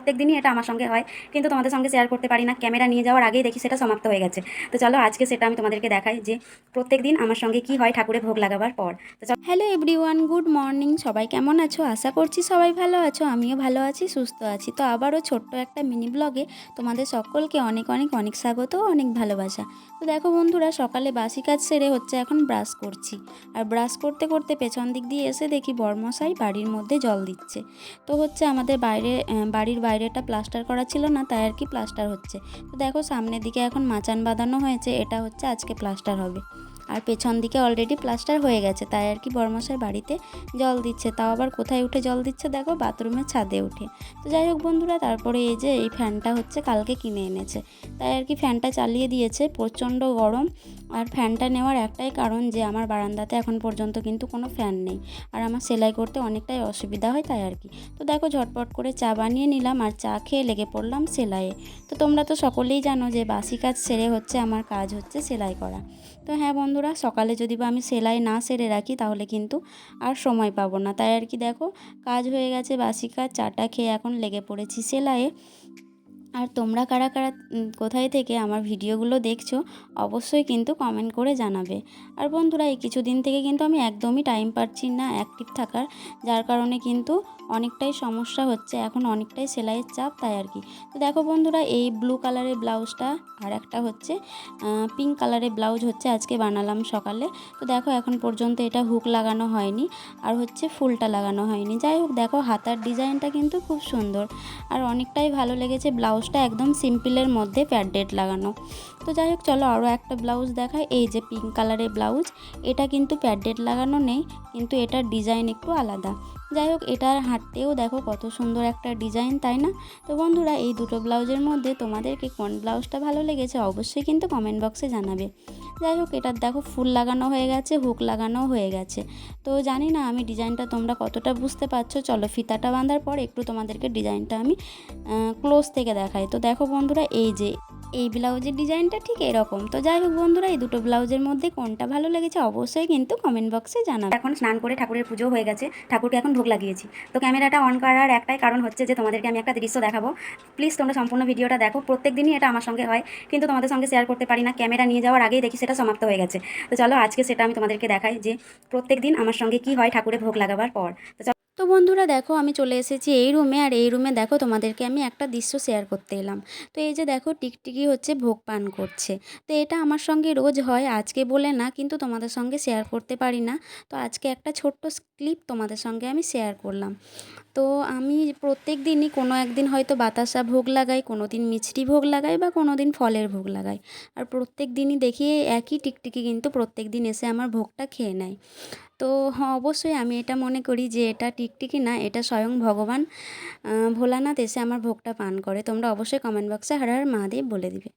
প্রত্যেক দিনই এটা আমার সঙ্গে হয়, কিন্তু তোমাদের সঙ্গে শেয়ার করতে পারি না। ক্যামেরা নিয়ে যাওয়ার আগেই দেখি সেটা সমাপ্ত হয়ে গেছে। তো চলো আজকে সেটা আমি তোমাদেরকে দেখাই যে প্রত্যেক দিন আমার সঙ্গে কি হয় ঠাকুরে ভোগ লাগাবার পর। তো হ্যালো এভরিওয়ান, গুড মর্নিং। সবাই কেমন আছো? আশা করছি সবাই ভালো আছো। আমিও ভালো আছি, সুস্থ আছি। তো আবারও ছোট্ট একটা মিনি ব্লগে তোমাদের সকলকে অনেক অনেক অনেক স্বাগত, অনেক ভালোবাসা। তো দেখো বন্ধুরা, সকালে বাসি কাজ সেরে হচ্ছে এখন ব্রাশ করছি। আর ব্রাশ করতে করতে পেছন দিক দিয়ে এসে দেখি বড়মশাই বাড়ির মধ্যে জল দিচ্ছে। তো হচ্ছে আমাদের বাড়ির বাইরেটা প্লাস্টার করা ছিল না, তাই আর কি প্লাস্টার হচ্ছে। তো দেখো সামনের দিকে এখন মাচান বাঁধানো হয়েছে, এটা হচ্ছে আজকে প্লাস্টার হবে। আর পেছন দিকে অলরেডি প্লাস্টার হয়ে গেছে, তাই আর কি বড়মশাই বাড়িতে জল দিচ্ছে। তাও আবার কোথায় উঠে জল দিচ্ছে দেখো, বাথরুমের ছাদে উঠে। তো যাই হোক বন্ধুরা, তারপরে এই যে এই ফ্যানটা হচ্ছে কালকে কিনে এনেছে, তাই আর কি ফ্যানটা চালিয়ে দিয়েছে। প্রচণ্ড গরম। আর ফ্যানটা নেওয়ার একটাই কারণ যে আমার বারান্দাতে এখন পর্যন্ত কিন্তু কোনো ফ্যান নেই, আর আমার সেলাই করতে অনেকটাই অসুবিধা হয়, তাই আর কি। তো দেখো ঝটপট করে চা বানিয়ে নিলাম, আর চা খেয়ে লেগে পড়লাম সেলাইয়ে। তো তোমরা তো সকলেই জানো যে বাসি কাজ সেরে হচ্ছে আমার কাজ হচ্ছে সেলাই করা। তো হ্যাঁ বন্ধুরা, সকালে যদি বা আমি সেলাই না সেরে রাখি তাহলে কিন্তু আর সময় পাবো না, তাই আর কি। দেখো কাজ হয়ে গেছে, বাসি কাজ, চাটা খেয়ে এখন লেগে পড়েছি সেলাইয়ে। আর তোমরা কারা কারা কোথায় থেকে আমার ভিডিওগুলো দেখছো অবশ্যই কিন্তু কমেন্ট করে জানাবে। আর বন্ধুরা, এই কিছুদিন থেকে কিন্তু আমি একদমই টাইম পাচ্ছি না অ্যাক্টিভ থাকার, যার কারণে কিন্তু অনেকটাই সমস্যা হচ্ছে, এখন অনেকটাই সেলাইয়ের চাপ, তাই আর কি। তো দেখো বন্ধুরা, এই ব্লু কালারের ব্লাউজটা আর একটা হচ্ছে পিঙ্ক কালারের ব্লাউজ হচ্ছে আজকে বানালাম সকালে। তো দেখো এখন পর্যন্ত এটা হুক লাগানো হয়নি, আর হচ্ছে ফুলটা লাগানো হয়নি। যাই হোক, দেখো হাতার ডিজাইনটা কিন্তু খুব সুন্দর, আর অনেকটাই ভালো লেগেছে। ব্লাউজটা একদম সিম্পলের মধ্যে প্যাডেড লাগানো। তো যাই হোক, চলো আরও একটা ব্লাউজ দেখাই। এই যে পিঙ্ক কালারের ব্লাউজ, এটা কিন্তু প্যাডেড লাগানো নেই, কিন্তু এটার ডিজাইন একটু আলাদা। যাই হোক, এটার হাঁটতেও দেখো কত সুন্দর একটা ডিজাইন, তাই না? তো বন্ধুরা, এই দুটো ব্লাউজের মধ্যে তোমাদেরকে কোন ব্লাউজটা ভালো লেগেছে অবশ্যই কিন্তু কমেন্ট বক্সে জানাবে। যাই হোক, এটার দেখো ফুল লাগানো হয়ে গেছে, হুক লাগানো হয়ে গেছে। তো জানি না আমি ডিজাইনটা তোমরা কতটা বুঝতে পারছো। চলো ফিতাটা বাঁধার পর একটু তোমাদেরকে ডিজাইনটা আমি ক্লোজ থেকে দেখাই। তো দেখো বন্ধুরা, এই যে এই ব্লাউজের ডিজাইনটা ঠিক এরকম। তো যাই হোক বন্ধুরা, এই দুটো ব্লাউজের মধ্যে কোনটা ভালো লেগেছে অবশ্যই কিন্তু কমেন্ট বক্সে জানাবে। এখন স্নান করে ঠাকুরের পুজো হয়ে গেছে, ঠাকুরকে এখন ভোগ লাগিয়েছি। তো ক্যামেরাটা অন করার একটাই কারণ হচ্ছে যে তোমাদেরকে আমি একটা দৃশ্য দেখাবো। প্লিজ তোমরা সম্পূর্ণ ভিডিওটা দেখো। প্রত্যেক দিনই এটা আমার সঙ্গে হয়, কিন্তু তোমাদের সঙ্গে শেয়ার করতে পারি না। ক্যামেরা নিয়ে যাওয়ার আগেই দেখি সেটা সমাপ্ত হয়ে গেছে। তো চলো আজকে সেটা আমি তোমাদেরকে দেখাই যে প্রত্যেক দিন আমার সঙ্গে কি হয় ঠাকুরে ভোগ লাগাবার পর। তো বন্ধুরা দেখো, আমি চলে এসেছি এই রুমে, আর এই রুমে দেখো তোমাদেরকে আমি একটা দৃশ্য শেয়ার করতে এলাম। তো এই যে দেখো টিকটিকি হচ্ছে ভোগ পান করছে। তো এটা আমার সঙ্গে রোজ হয়, আজকে বলে না, কিন্তু তোমাদের সঙ্গে শেয়ার করতে পারি না। তো আজকে একটা ছোট্ট ক্লিপ তোমাদের সঙ্গে আমি শেয়ার করলাম। তো আমি প্রত্যেক দিনই কোনো একদিন হয়তো বাতাসা ভোগ লাগাই, কোনো দিন মিষ্টি ভোগ লাগাই, বা কোনো দিন ফলের ভোগ লাগাই। আর প্রত্যেক দিনই দেখি একই টিকটিকি কিন্তু প্রত্যেক দিন এসে আমার ভোগটা খেয়ে নেয়। তো হ্যাঁ, অবশ্যই আমি এটা মনে করি যে এটা টিকটিকি না, এটা স্বয়ং ভগবান ভোলানাথ এসে আমার ভোগটা পান করে। তোমরা অবশ্যই কমেন্ট বক্সে হর হর মহাদেব বলে দিবে।